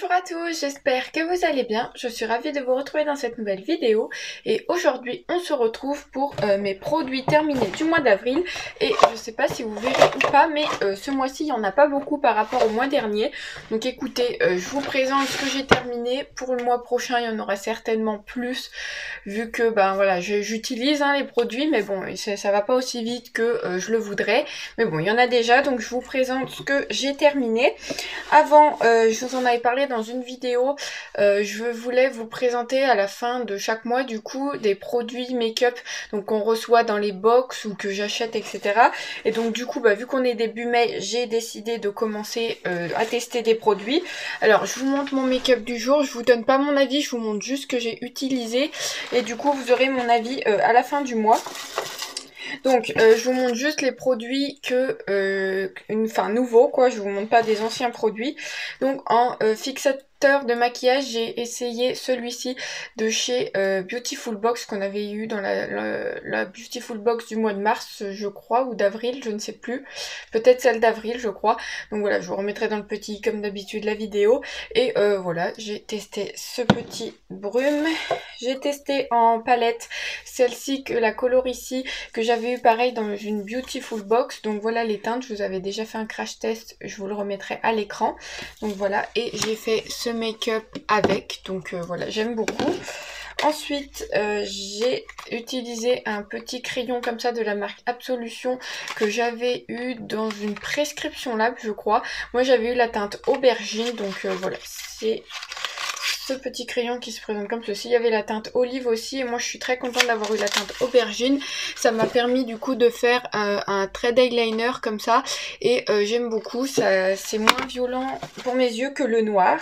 Bonjour à tous, j'espère que vous allez bien. Je suis ravie de vous retrouver dans cette nouvelle vidéo. Et aujourd'hui, on se retrouve pour mes produits terminés du mois d'avril. Et je sais pas si vous verrez ou pas, mais ce mois-ci, il n'y en a pas beaucoup par rapport au mois dernier. Donc écoutez, je vous présente ce que j'ai terminé. Pour le mois prochain, il y en aura certainement plus, vu que ben voilà, j'utilise les produits, mais bon, ça va pas aussi vite que je le voudrais. Mais bon, il y en a déjà, donc je vous présente ce que j'ai terminé. Avant, je vous en avais parlé dans une vidéo, je voulais vous présenter à la fin de chaque mois du coup des produits make-up donc qu'on reçoit dans les box ou que j'achète, etc. Et donc du coup, vu qu'on est début mai, j'ai décidé de commencer à tester des produits. Alors je vous montre mon make-up du jour, je vous donne pas mon avis, je vous montre juste ce que j'ai utilisé et du coup vous aurez mon avis à la fin du mois. Donc je vous montre juste les produits nouveaux quoi, je vous montre pas des anciens produits. Donc en fixateur de maquillage, j'ai essayé celui-ci de chez Beautiful Box qu'on avait eu dans la Beautiful Box du mois de mars je crois, ou d'avril, je ne sais plus, peut-être celle d'avril je crois. Donc voilà, je vous remettrai dans le petit comme d'habitude la vidéo. Et voilà, j'ai testé ce petit brume. J'ai testé en palette celle-ci, que la Colorici, que j'avais eu pareil dans une Beautiful Box. Donc voilà les teintes, je vous avais déjà fait un crash test, je vous le remettrai à l'écran. Donc voilà, et j'ai fait ce make-up avec, donc voilà, j'aime beaucoup. Ensuite, j'ai utilisé un petit crayon comme ça de la marque Absolution que j'avais eu dans une prescription lab, je crois. Moi, j'avais eu la teinte aubergine, donc voilà, c'est ce petit crayon qui se présente comme ceci. Il y avait la teinte olive aussi et moi je suis très contente d'avoir eu la teinte aubergine. Ça m'a permis du coup de faire un thread eyeliner comme ça et j'aime beaucoup. C'est moins violent pour mes yeux que le noir.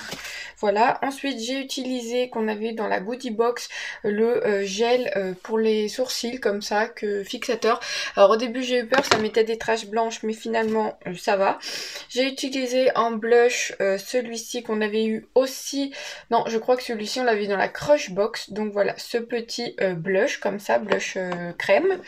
Voilà, ensuite j'ai utilisé, qu'on avait dans la goodie box, le gel pour les sourcils comme ça, que fixateur. Alors au début j'ai eu peur, ça mettait des taches blanches mais finalement ça va. J'ai utilisé en blush celui-ci qu'on avait eu aussi, non je crois que celui-ci on l'avait dans la Crush Box. Donc voilà, ce petit blush comme ça, blush crème.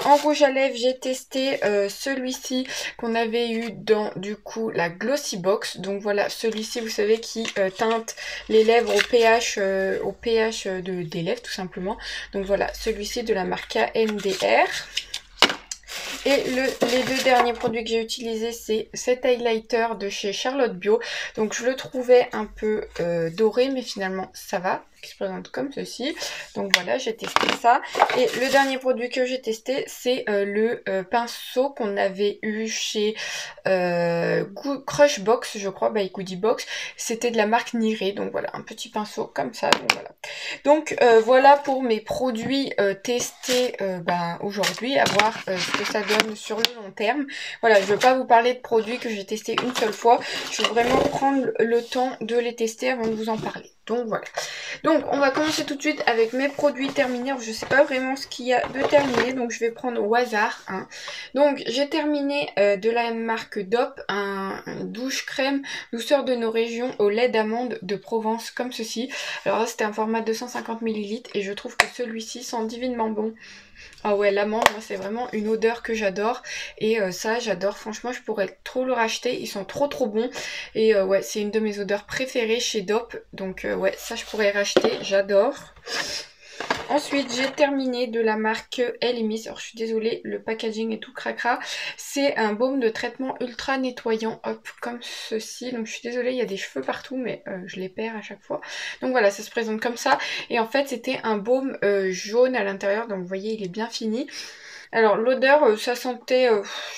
En rouge à lèvres, j'ai testé celui-ci qu'on avait eu dans du coup la Glossy Box. Donc voilà, celui-ci vous savez qui teinte les lèvres au pH des lèvres tout simplement. Donc voilà, celui-ci de la marque KMDR. Et les deux derniers produits que j'ai utilisés, c'est cet highlighter de chez Charlotte Bio. Donc je le trouvais un peu doré, mais finalement ça va, qui se présente comme ceci. Donc voilà, j'ai testé ça. Et le dernier produit que j'ai testé, c'est le pinceau qu'on avait eu chez Crush Box, je crois, Goodie Box. C'était de la marque Niré. Donc voilà, un petit pinceau comme ça. Donc voilà. Donc voilà pour mes produits testés aujourd'hui, à voir ce que ça donne sur le long terme. Voilà, je ne veux pas vous parler de produits que j'ai testés une seule fois. Je veux vraiment prendre le temps de les tester avant de vous en parler. Donc voilà. Donc on va commencer tout de suite avec mes produits terminés. Je ne sais pas vraiment ce qu'il y a de terminé, donc je vais prendre au hasard. Donc j'ai terminé de la marque DOP, un douche crème douceur de nos régions au lait d'amande de Provence comme ceci. Alors là c'était un format 250 ml et je trouve que celui-ci sent divinement bon. Ah ouais, l'amande, moi c'est vraiment une odeur que j'adore. Et ça j'adore, franchement je pourrais trop le racheter, ils sont trop bons. Et ouais, c'est une de mes odeurs préférées chez DOP. Donc ouais, ça je pourrais racheter, j'adore. Ensuite, j'ai terminé de la marque Elimis. Alors, je suis désolée, le packaging est tout cracra. C'est un baume de traitement ultra nettoyant, hop, comme ceci. Donc, je suis désolée, il y a des cheveux partout, mais je les perds à chaque fois. Donc, voilà, ça se présente comme ça. Et en fait, c'était un baume jaune à l'intérieur. Donc, vous voyez, il est bien fini. Alors l'odeur, ça sentait,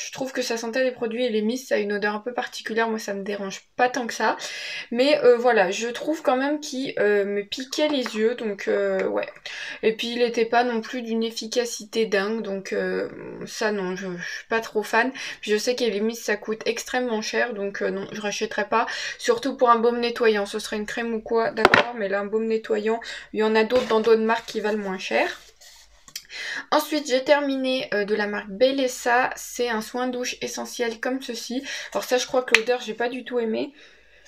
je trouve que ça sentait les produits et les mists, ça a une odeur un peu particulière, moi ça me dérange pas tant que ça. Mais voilà, je trouve quand même qu'il me piquait les yeux, donc ouais. Et puis il n'était pas non plus d'une efficacité dingue, donc ça non, je suis pas trop fan. Puis je sais que les mists ça coûte extrêmement cher, donc non, je rachèterai pas. Surtout pour un baume nettoyant, ce serait une crème ou quoi, d'accord, mais là un baume nettoyant, il y en a d'autres dans d'autres marques qui valent moins cher. Ensuite j'ai terminé de la marque Bellesa, c'est un soin douche essentiel comme ceci. Alors ça je crois que l'odeur j'ai pas du tout aimé.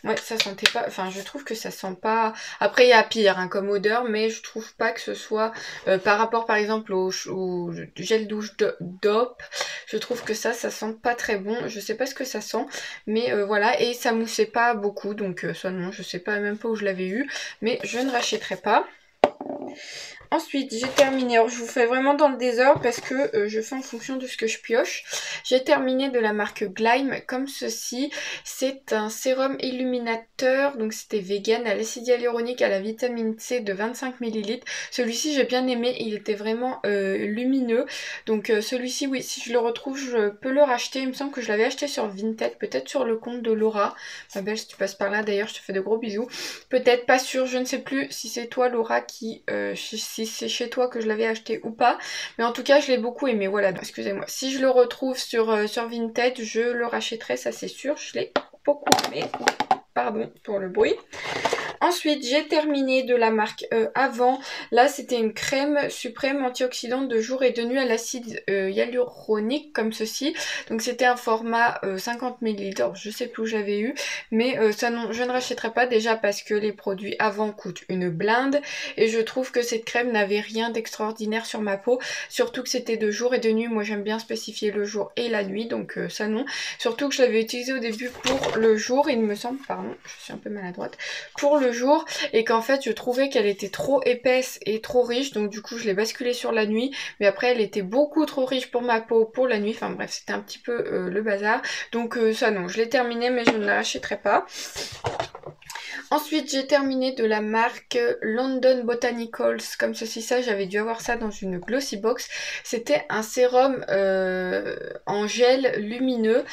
Ouais, ça sentait pas, enfin je trouve que ça sent pas, après il y a pire hein, comme odeur, mais je trouve pas que ce soit, par rapport par exemple au gel douche DOP, je trouve que ça sent pas très bon, je sais pas ce que ça sent, mais voilà, et ça moussait pas beaucoup, donc ça non, je sais pas même pas où je l'avais eu, mais je ne rachèterai pas. Ensuite, j'ai terminé, alors je vous fais vraiment dans le désordre parce que je fais en fonction de ce que je pioche. J'ai terminé de la marque Glyme comme ceci. C'est un sérum illuminateur, donc c'était vegan, à l'acide hyaluronique, à la vitamine C de 25 ml. Celui-ci j'ai bien aimé, il était vraiment lumineux. Donc celui-ci, oui, si je le retrouve, je peux le racheter. Il me semble que je l'avais acheté sur Vinted, peut-être sur le compte de Laura. Ma belle, si tu passes par là, d'ailleurs, je te fais de gros bisous. Peut-être, pas sûr, je ne sais plus si c'est toi Laura qui... si c'est chez toi que je l'avais acheté ou pas, mais en tout cas je l'ai beaucoup aimé, voilà, excusez-moi. Si je le retrouve sur Vinted, je le rachèterai, ça c'est sûr, je l'ai beaucoup aimé, pardon pour le bruit. Ensuite, j'ai terminé de la marque Avant. Là, c'était une crème suprême antioxydante de jour et de nuit à l'acide hyaluronique, comme ceci. Donc, c'était un format 50 ml. Alors, je sais plus où j'avais eu. Mais ça, non, je ne rachèterai pas déjà parce que les produits Avant coûtent une blinde. Et je trouve que cette crème n'avait rien d'extraordinaire sur ma peau. Surtout que c'était de jour et de nuit. Moi, j'aime bien spécifier le jour et la nuit. Donc, ça, non. Surtout que je l'avais utilisé au début pour le jour, il me semble. Pardon, je suis un peu maladroite. Pour le jour, et qu'en fait je trouvais qu'elle était trop épaisse et trop riche, donc du coup je l'ai basculée sur la nuit, mais après elle était beaucoup trop riche pour ma peau pour la nuit, enfin bref c'était un petit peu le bazar, donc ça non, je l'ai terminé mais je ne la rachèterai pas. Ensuite, j'ai terminé de la marque London Botanicals, comme ceci, ça, j'avais dû avoir ça dans une Glossy Box. C'était un sérum en gel lumineux,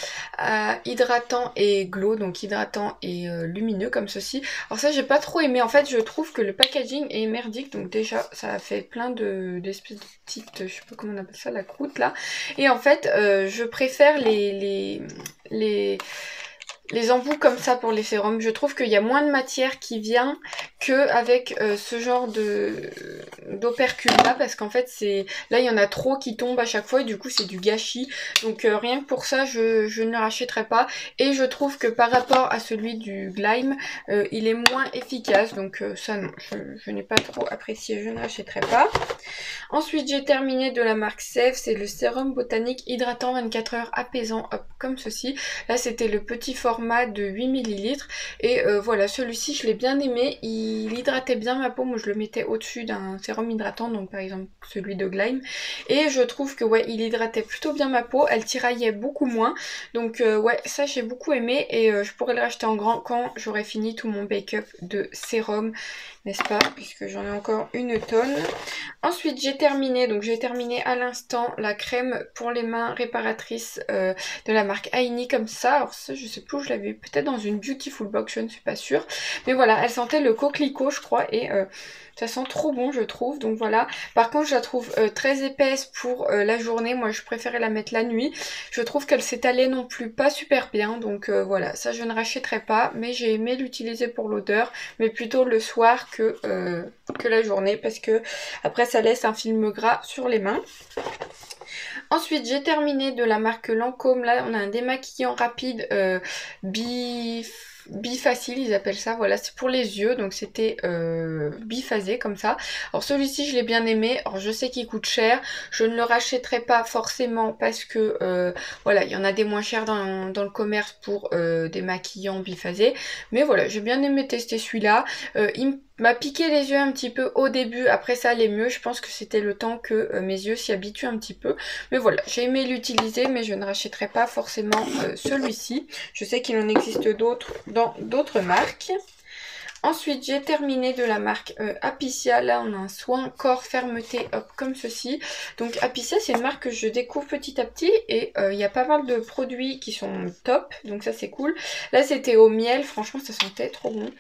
hydratant et glow, donc hydratant et lumineux, comme ceci. Alors ça, j'ai pas trop aimé. En fait, je trouve que le packaging est merdique, donc déjà, ça a fait plein d'espèces de petites, je sais pas comment on appelle ça, la croûte, là. Et en fait, je préfère les embouts comme ça pour les sérums. Je trouve qu'il y a moins de matière qui vient qu'avec ce genre d'opercule là, parce qu'en fait c'est là il y en a trop qui tombent à chaque fois et du coup c'est du gâchis. Donc rien que pour ça je ne le rachèterai pas, et je trouve que par rapport à celui du Glyme il est moins efficace, donc ça non, je n'ai pas trop apprécié, je ne rachèterai pas. Ensuite j'ai terminé de la marque Sève, c'est le sérum botanique hydratant 24 heures apaisant, hop, comme ceci. Là c'était le petit format de 8 ml et voilà, celui-ci je l'ai bien aimé, il hydratait bien ma peau, moi je le mettais au-dessus d'un sérum hydratant, donc par exemple celui de Glyme, et je trouve que ouais il hydratait plutôt bien ma peau, elle tiraillait beaucoup moins, donc ouais ça j'ai beaucoup aimé, et je pourrais le racheter en grand quand j'aurai fini tout mon make-up de sérum, n'est-ce pas, puisque j'en ai encore une tonne. Ensuite j'ai terminé, donc j'ai terminé à l'instant la crème pour les mains réparatrice de la marque Aini, comme ça. Alors ça je sais plus où je l'avais eu, peut-être dans une Beautiful Box, je ne suis pas sûre, mais voilà, elle sentait le coquelicot je crois, et ça sent trop bon je trouve, donc voilà. Par contre je la trouve très épaisse pour la journée, moi je préférais la mettre la nuit. Je trouve qu'elle s'étalait non plus pas super bien, donc voilà, ça je ne rachèterai pas, mais j'ai aimé l'utiliser pour l'odeur, mais plutôt le soir que la journée, parce que après ça laisse un film gras sur les mains. Ensuite j'ai terminé de la marque Lancôme, là on a un démaquillant rapide bifacile ils appellent ça, voilà, c'est pour les yeux, donc c'était biphasé comme ça. Alors celui-ci je l'ai bien aimé, alors je sais qu'il coûte cher, je ne le rachèterai pas forcément parce que voilà, il y en a des moins chers dans le commerce pour des maquillants biphasés, mais voilà, j'ai bien aimé tester celui-là. Il m'a piqué les yeux un petit peu au début, après ça allait mieux, je pense que c'était le temps que mes yeux s'y habituent un petit peu, mais voilà, j'ai aimé l'utiliser, mais je ne rachèterai pas forcément celui-ci. Je sais qu'il en existe d'autres dans d'autres marques. Ensuite j'ai terminé de la marque Apiccia, là on a un soin corps fermeté, hop, comme ceci. Donc Apiccia c'est une marque que je découvre petit à petit, et il y a pas mal de produits qui sont top, donc ça c'est cool. Là c'était au miel, franchement ça sentait trop bon.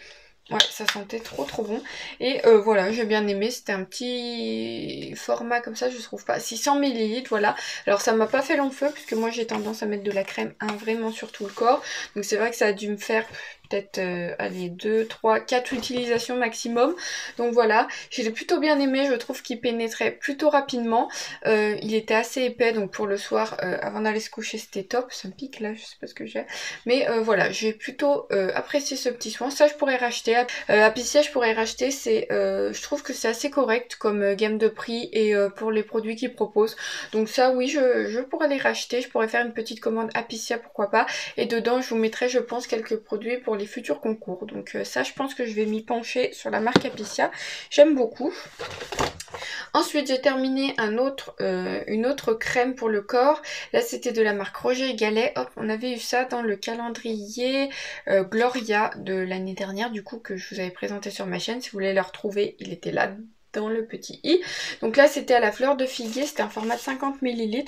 Ouais, ça sentait trop bon. Et voilà, j'ai bien aimé. C'était un petit format comme ça, je trouve pas. 600 ml, voilà. Alors ça m'a pas fait long feu, puisque moi j'ai tendance à mettre de la crème vraiment sur tout le corps. Donc c'est vrai que ça a dû me faire peut-être allez 2, 3, 4 utilisations maximum. Donc voilà, j'ai plutôt bien aimé, je trouve qu'il pénétrait plutôt rapidement. Il était assez épais, donc pour le soir avant d'aller se coucher c'était top. Ça me pique là, je sais pas ce que j'ai. Mais voilà, j'ai plutôt apprécié ce petit soin. Ça je pourrais racheter. Apiccia je pourrais racheter, je trouve que c'est assez correct comme gamme de prix et pour les produits qu'ils proposent. Donc ça oui, je pourrais les racheter. Je pourrais faire une petite commande Apiccia, pourquoi pas. Et dedans je vous mettrai je pense quelques produits pour les futurs concours. Donc ça je pense que je vais m'y pencher sur la marque Apiccia. J'aime beaucoup. Ensuite j'ai terminé une autre crème pour le corps. Là c'était de la marque Roger Gallet. Hop, on avait eu ça dans le calendrier Gloria de l'année dernière, du coup, que je vous avais présenté sur ma chaîne. Si vous voulez le retrouver, il était là dans le petit i. Donc là c'était à la fleur de figuier, c'était un format de 50 ml.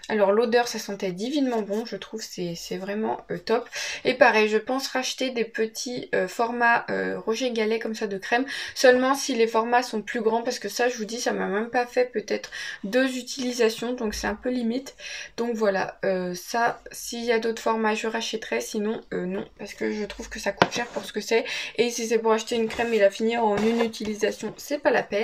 Alors l'odeur ça sentait divinement bon, je trouve c'est vraiment top. Et pareil, je pense racheter des petits formats Roger Gallet comme ça de crème, seulement si les formats sont plus grands, parce que ça je vous dis ça m'a même pas fait peut-être 2 utilisations, donc c'est un peu limite. Donc voilà, ça s'il y a d'autres formats je rachèterai, sinon non, parce que je trouve que ça coûte cher pour ce que c'est. Et si c'est pour acheter une crème et la finir en une utilisation, c'est pas la peine.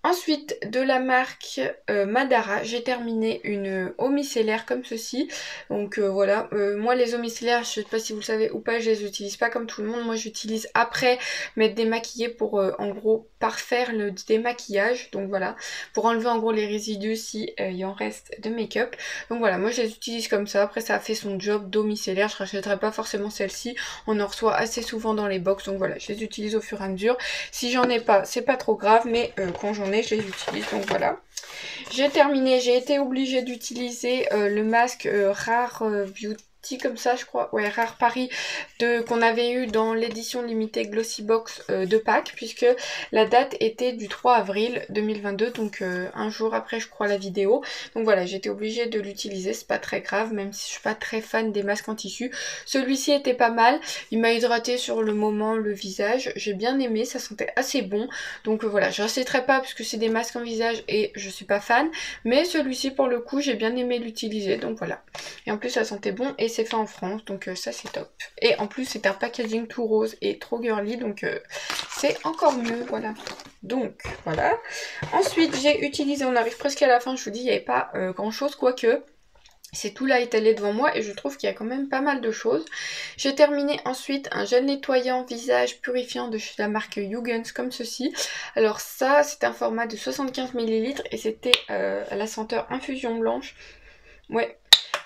Ensuite, de la marque Madara, j'ai terminé une eau micellaire comme ceci. Donc voilà, moi les eaux micellaires, je sais pas si vous le savez ou pas, je les utilise pas comme tout le monde. Moi j'utilise après m'être démaquillée pour en gros parfaire le démaquillage. Donc voilà, pour enlever en gros les résidus si il en reste de make-up. Donc voilà, moi je les utilise comme ça. Après ça a fait son job d'eau micellaire, je rachèterai pas forcément celle-ci. On en reçoit assez souvent dans les box, donc voilà, je les utilise au fur et à mesure. Si j'en ai pas, c'est pas trop grave, mais quand j'en ai, je les utilise, donc voilà. J'ai terminé, j'ai été obligée d'utiliser le masque Rare Beauty comme ça je crois, ouais, Rare Paris qu'on avait eu dans l'édition limitée Glossy Box de Pâques, puisque la date était du 3 avril 2022, donc un jour après je crois la vidéo. Donc voilà, j'étais obligée de l'utiliser, c'est pas très grave, même si je suis pas très fan des masques en tissu. Celui-ci était pas mal, il m'a hydraté sur le moment le visage, j'ai bien aimé, ça sentait assez bon. Donc voilà, je rachèterai pas parce que c'est des masques en visage et je suis pas fan, mais celui-ci pour le coup j'ai bien aimé l'utiliser, donc voilà. Et en plus ça sentait bon et c'est fait en France, donc ça c'est top. Et en plus c'est un packaging tout rose et trop girly, donc c'est encore mieux, voilà. Donc voilà. Ensuite j'ai utilisé, on arrive presque à la fin, je vous dis il n'y avait pas grand chose, quoique c'est tout là étalé devant moi et je trouve qu'il y a quand même pas mal de choses. J'ai terminé ensuite un gel nettoyant visage purifiant de chez la marque Hugens comme ceci. Alors ça c'est un format de 75 ml et c'était à la senteur infusion blanche. Ouais.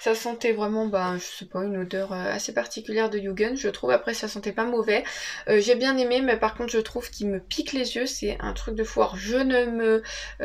Ça sentait vraiment, bah, je sais pas, une odeur assez particulière de Hugens, je trouve. Après, ça sentait pas mauvais. J'ai bien aimé, mais par contre, je trouve qu'il me pique les yeux. C'est un truc de foire. Je ne me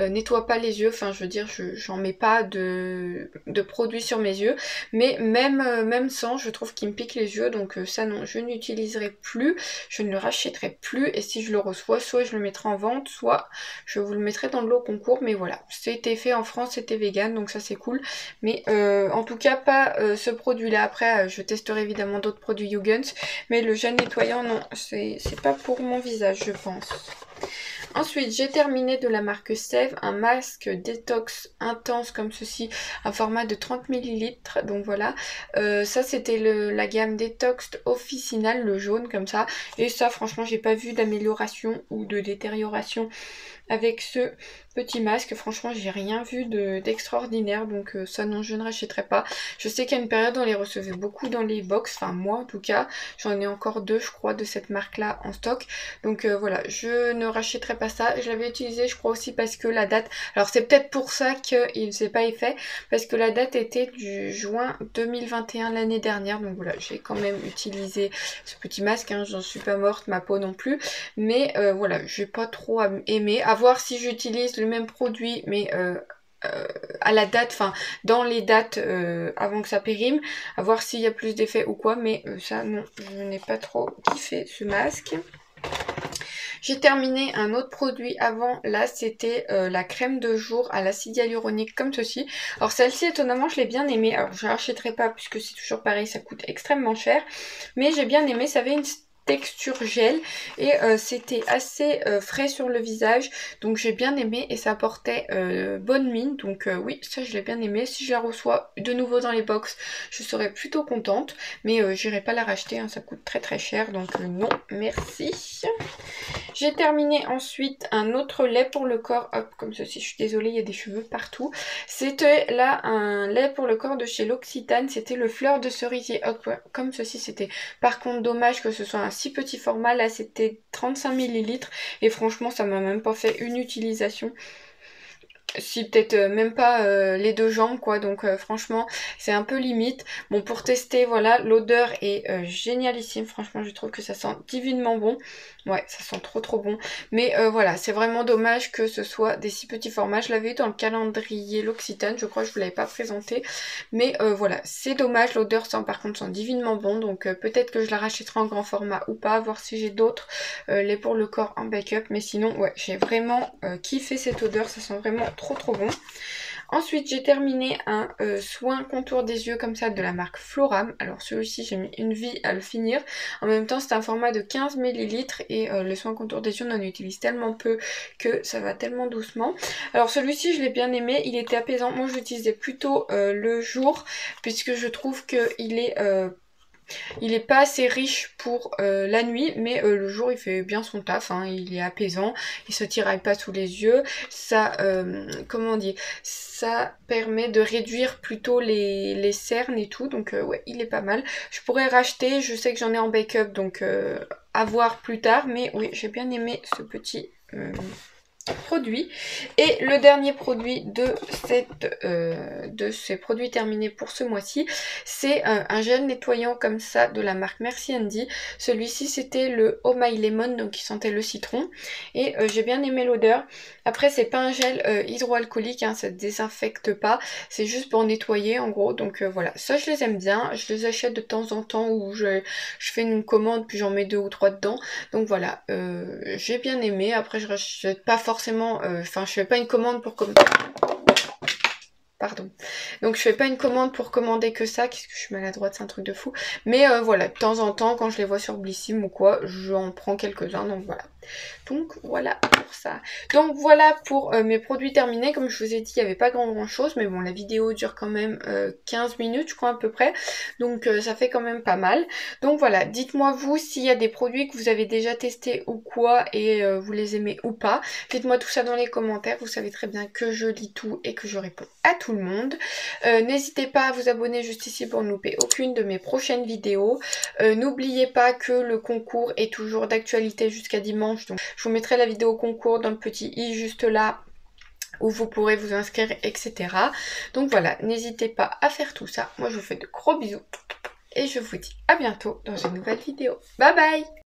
nettoie pas les yeux. Enfin, je veux dire, j'en mets pas de produit sur mes yeux. Mais même sans, je trouve qu'il me pique les yeux. Donc ça, non, je n'utiliserai plus. Je ne le rachèterai plus. Et si je le reçois, soit je le mettrai en vente, soit je vous le mettrai dans le lot concours. Mais voilà, c'était fait en France, c'était vegan, donc ça c'est cool. Mais en tout cas, pas ce produit là. Après je testerai évidemment d'autres produits Hugens, mais le gel nettoyant non, c'est pas pour mon visage je pense. Ensuite j'ai terminé de la marque Sève un masque détox intense comme ceci, un format de 30 ml, donc voilà. Ça c'était la gamme détox officinal, le jaune comme ça, et ça franchement j'ai pas vu d'amélioration ou de détérioration avec ce petit masque. Franchement j'ai rien vu d'extraordinaire, donc ça non, je ne rachèterai pas. Je sais qu'à une période on les recevait beaucoup dans les box, enfin moi en tout cas, j'en ai encore deux je crois de cette marque là en stock, donc voilà, je ne rachèterai pas ça. Je l'avais utilisé je crois aussi parce que la date, alors c'est peut-être pour ça qu'il ne s'est pas effet, parce que la date était du juin 2021 l'année dernière, donc voilà, j'ai quand même utilisé ce petit masque, hein, j'en suis pas morte, ma peau non plus, mais voilà, j'ai pas trop aimé. À voir si j'utilise le même produit mais à la date, enfin dans les dates avant que ça périme, à voir s'il y a plus d'effet ou quoi, mais ça non, je n'ai pas trop kiffé ce masque. J'ai terminé un autre produit avant, là c'était la crème de jour à l'acide hyaluronique comme ceci. Alors celle-ci étonnamment je l'ai bien aimée, alors je ne rachèterai pas puisque c'est toujours pareil, ça coûte extrêmement cher, mais j'ai bien aimé, ça avait une texture gel et c'était assez frais sur le visage, donc j'ai bien aimé et ça apportait bonne mine, donc oui, ça je l'ai bien aimé. Si je la reçois de nouveau dans les box, je serais plutôt contente, mais j'irai pas la racheter, hein, ça coûte très très cher, donc non merci. J'ai terminé ensuite un autre lait pour le corps, hop comme ceci, je suis désolée il y a des cheveux partout. C'était là un lait pour le corps de chez L'Occitane, c'était le fleur de cerisier, hop comme ceci. C'était par contre dommage que ce soit un si petit format, là c'était 35 ml et franchement ça m'a même pas fait une utilisation. Si peut-être même pas les deux jambes quoi, donc franchement c'est un peu limite. Bon, pour tester, voilà, l'odeur est génialissime, franchement je trouve que ça sent divinement bon. Ouais, ça sent trop trop bon, mais voilà, c'est vraiment dommage que ce soit des si petits formats. Je l'avais eu dans le calendrier L'Occitane, je crois que je vous l'avais pas présenté, mais voilà, c'est dommage. L'odeur sent par contre sent divinement bon, donc peut-être que je la rachèterai en grand format ou pas, voir si j'ai d'autres lait pour le corps en backup, mais sinon ouais, j'ai vraiment kiffé cette odeur, ça sent vraiment trop trop bon. Ensuite j'ai terminé un soin contour des yeux comme ça de la marque Floram. Alors celui-ci j'ai mis une vie à le finir. En même temps c'est un format de 15 ml et le soin contour des yeux on en utilise tellement peu que ça va tellement doucement. Alors celui-ci je l'ai bien aimé, il était apaisant. Moi je l'utilisais plutôt le jour puisque je trouve qu'il est... il est pas assez riche pour la nuit, mais le jour il fait bien son taf, hein, il est apaisant, il se tiraille pas sous les yeux, ça, comment on dit, ça permet de réduire plutôt les cernes et tout, donc ouais, il est pas mal. Je pourrais racheter, je sais que j'en ai en backup, donc à voir plus tard, mais oui, j'ai bien aimé ce petit... produit. Et le dernier produit de ces produits terminés pour ce mois-ci, c'est un gel nettoyant comme ça de la marque Merci Andy. Celui-ci c'était le Oh My Lemon, donc il sentait le citron et j'ai bien aimé l'odeur. Après c'est pas un gel hydroalcoolique, hein, ça désinfecte pas, c'est juste pour nettoyer en gros, donc voilà, ça je les aime bien, je les achète de temps en temps où je fais une commande puis j'en mets 2 ou 3 dedans, donc voilà, j'ai bien aimé. Après je rachète pas forcément, enfin je fais pas une commande pour pardon. Donc je fais pas une commande pour commander que ça, qu'est-ce que je suis maladroite, c'est un truc de fou. Mais voilà, de temps en temps, quand je les vois sur Blissim ou quoi, j'en prends quelques-uns, donc voilà. Donc voilà pour ça. Donc voilà pour mes produits terminés. Comme je vous ai dit, il n'y avait pas grand chose, mais bon, la vidéo dure quand même 15 minutes, je crois à peu près. Donc ça fait quand même pas mal. Donc voilà, dites-moi vous s'il y a des produits que vous avez déjà testés ou quoi, et vous les aimez ou pas. Dites-moi tout ça dans les commentaires, vous savez très bien que je lis tout et que je réponds à tout le monde. N'hésitez pas à vous abonner juste ici pour ne louper aucune de mes prochaines vidéos. N'oubliez pas que le concours est toujours d'actualité jusqu'à dimanche, donc je vous mettrai la vidéo concours dans le petit i juste là où vous pourrez vous inscrire, etc. Donc voilà, n'hésitez pas à faire tout ça. Moi je vous fais de gros bisous et je vous dis à bientôt dans une nouvelle vidéo. Bye bye!